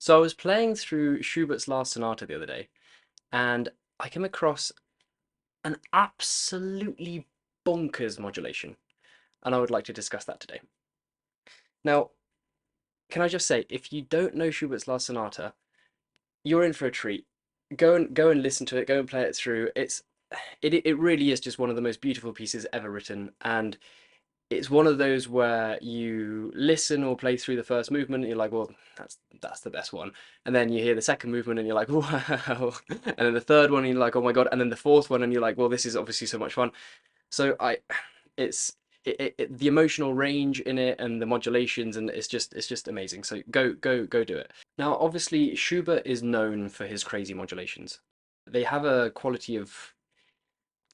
So I was playing through Schubert's Last Sonata the other day, and I came across an absolutely bonkers modulation, and I would like to discuss that today. Now, can I just say, if you don't know Schubert's Last Sonata, you're in for a treat. Go and listen to it. Go and play it through. It really is just one of the most beautiful pieces ever written, and it's one of those where you listen or play through the first movement and you're like, well, that's the best one. And then you hear the second movement and you're like, wow. And then the third one and you're like, oh my God. And then the fourth one and you're like, well, this is obviously so much fun. So it's the emotional range in it and the modulations and it's just amazing. So go do it. Now, obviously, Schubert is known for his crazy modulations. They have a quality of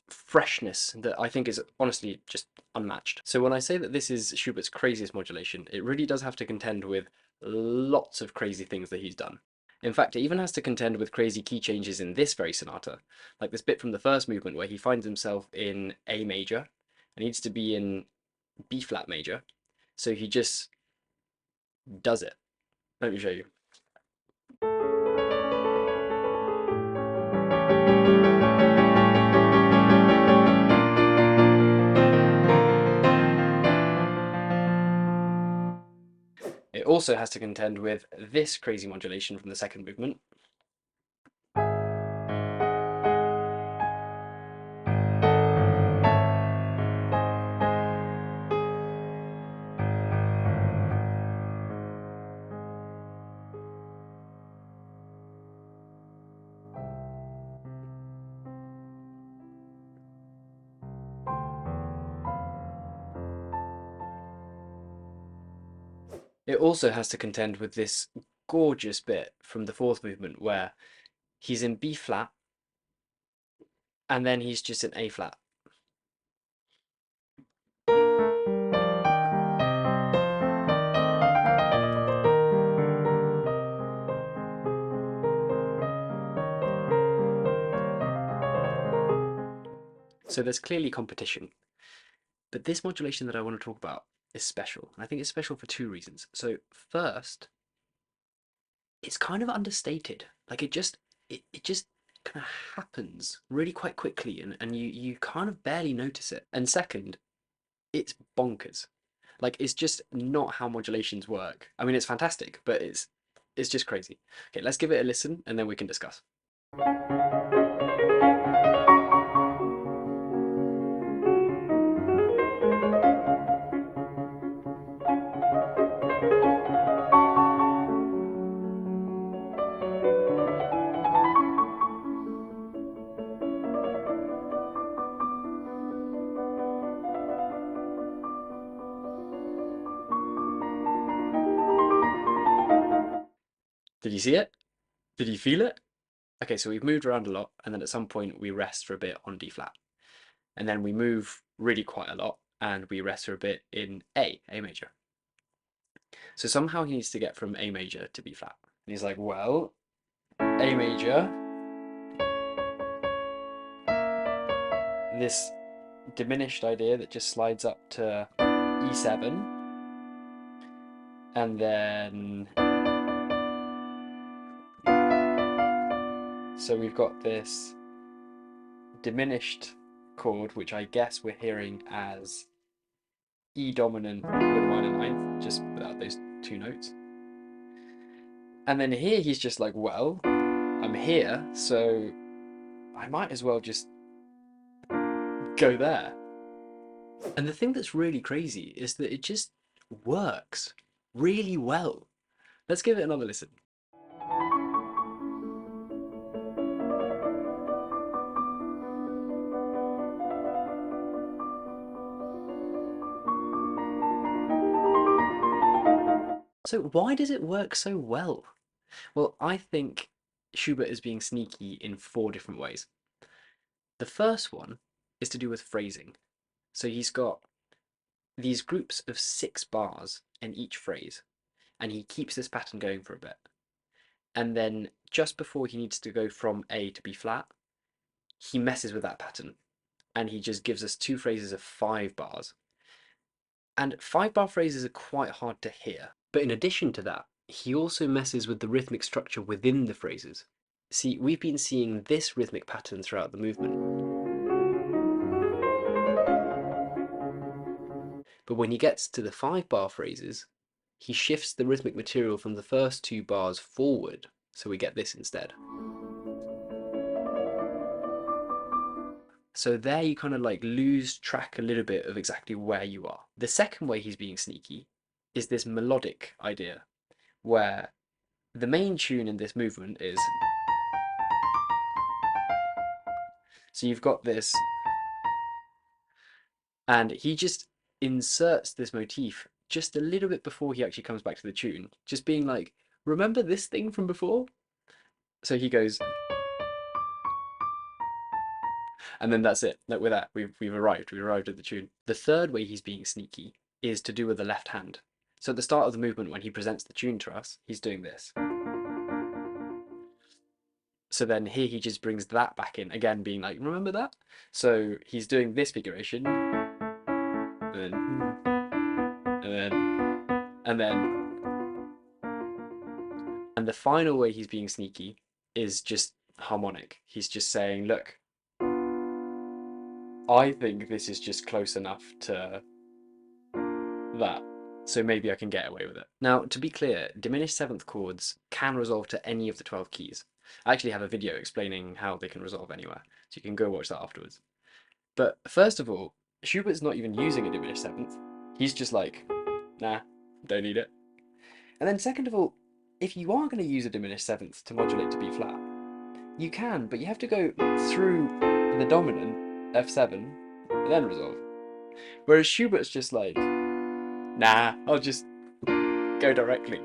freshness that I think is honestly just unmatched. So when I say that this is Schubert's craziest modulation, it really does have to contend with lots of crazy things that he's done. In fact, it even has to contend with crazy key changes in this very sonata, like this bit from the first movement where he finds himself in A major and needs to be in B flat major, so he just does it. Let me show you. It also has to contend with this crazy modulation from the second movement. It also has to contend with this gorgeous bit from the fourth movement where he's in B flat and then he's just in A flat. So there's clearly competition. But this modulation that I want to talk about is special. And I think it's special for two reasons. So first, it's kind of understated. Like it just kind of happens really quite quickly and you kind of barely notice it. And second, it's bonkers. Like it's just not how modulations work. I mean it's fantastic, but it's just crazy. Okay, let's give it a listen and then we can discuss. Did you see it? Did you feel it? Okay, so we've moved around a lot, and then at some point we rest for a bit on D flat. And then we move really quite a lot, and we rest for a bit in A major. So somehow he needs to get from A major to B flat. And he's like, well, A major, this diminished idea that just slides up to E7, and then so we've got this diminished chord, which I guess we're hearing as E dominant with a minor ninth, just without those two notes. And then here he's just like, well, I'm here, so I might as well just go there. And the thing that's really crazy is that it just works really well. Let's give it another listen. So why does it work so well? Well, I think Schubert is being sneaky in four different ways. The first one is to do with phrasing. So he's got these groups of 6 bars in each phrase, and he keeps this pattern going for a bit. And then just before he needs to go from A to B flat, he messes with that pattern and he just gives us 2 phrases of 5 bars. And 5 bar phrases are quite hard to hear. But in addition to that, he also messes with the rhythmic structure within the phrases. See, we've been seeing this rhythmic pattern throughout the movement. But when he gets to the 5-bar phrases, he shifts the rhythmic material from the first 2 bars forward, so we get this instead. So there you kind of like lose track a little bit of exactly where you are. The second way he's being sneaky is this melodic idea, where the main tune in this movement is, so you've got this, and he just inserts this motif just a little bit before he actually comes back to the tune, just being like, remember this thing from before? So he goes, and then that's it. Like with that, we've arrived at the tune. The third way he's being sneaky is to do with the left hand. So at the start of the movement, when he presents the tune to us, he's doing this. So then here he just brings that back in again, being like, remember that? So he's doing this figuration, and then, and then, and then, and the final way he's being sneaky is just harmonic. He's just saying, look, I think this is just close enough to that, so maybe I can get away with it. Now, to be clear, diminished seventh chords can resolve to any of the 12 keys. I actually have a video explaining how they can resolve anywhere, so you can go watch that afterwards. But first of all, Schubert's not even using a diminished seventh. He's just like, nah, don't need it. And then second of all, if you are going to use a diminished seventh to modulate to B flat, you can, but you have to go through the dominant, F7, and then resolve. Whereas Schubert's just like, nah, I'll just go directly.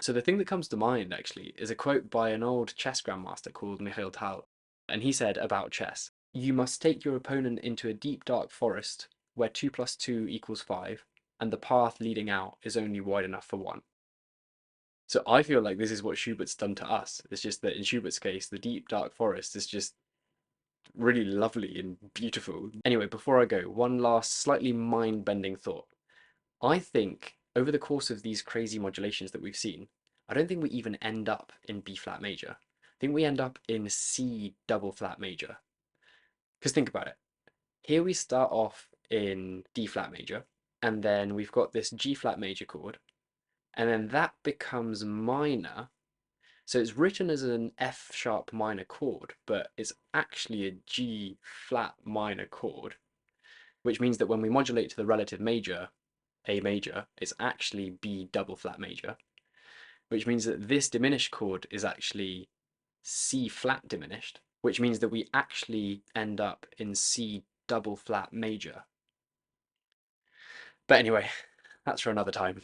So the thing that comes to mind, actually, is a quote by an old chess grandmaster called Mikhail Tal. And he said about chess, you must take your opponent into a deep dark forest where 2 plus 2 equals 5, and the path leading out is only wide enough for 1. So I feel like this is what Schubert's done to us. It's just that in Schubert's case, the deep dark forest is just really lovely and beautiful. Anyway, before I go, one last slightly mind-bending thought. I think over the course of these crazy modulations that we've seen, I don't think we even end up in B flat major. I think we end up in C double flat major. Because think about it. Here we start off in D flat major, and then we've got this G flat major chord, and then that becomes minor. So it's written as an F sharp minor chord, but it's actually a G flat minor chord, which means that when we modulate to the relative major, A major, it's actually B double flat major, which means that this diminished chord is actually C flat diminished, which means that we actually end up in C double flat major. But anyway, that's for another time.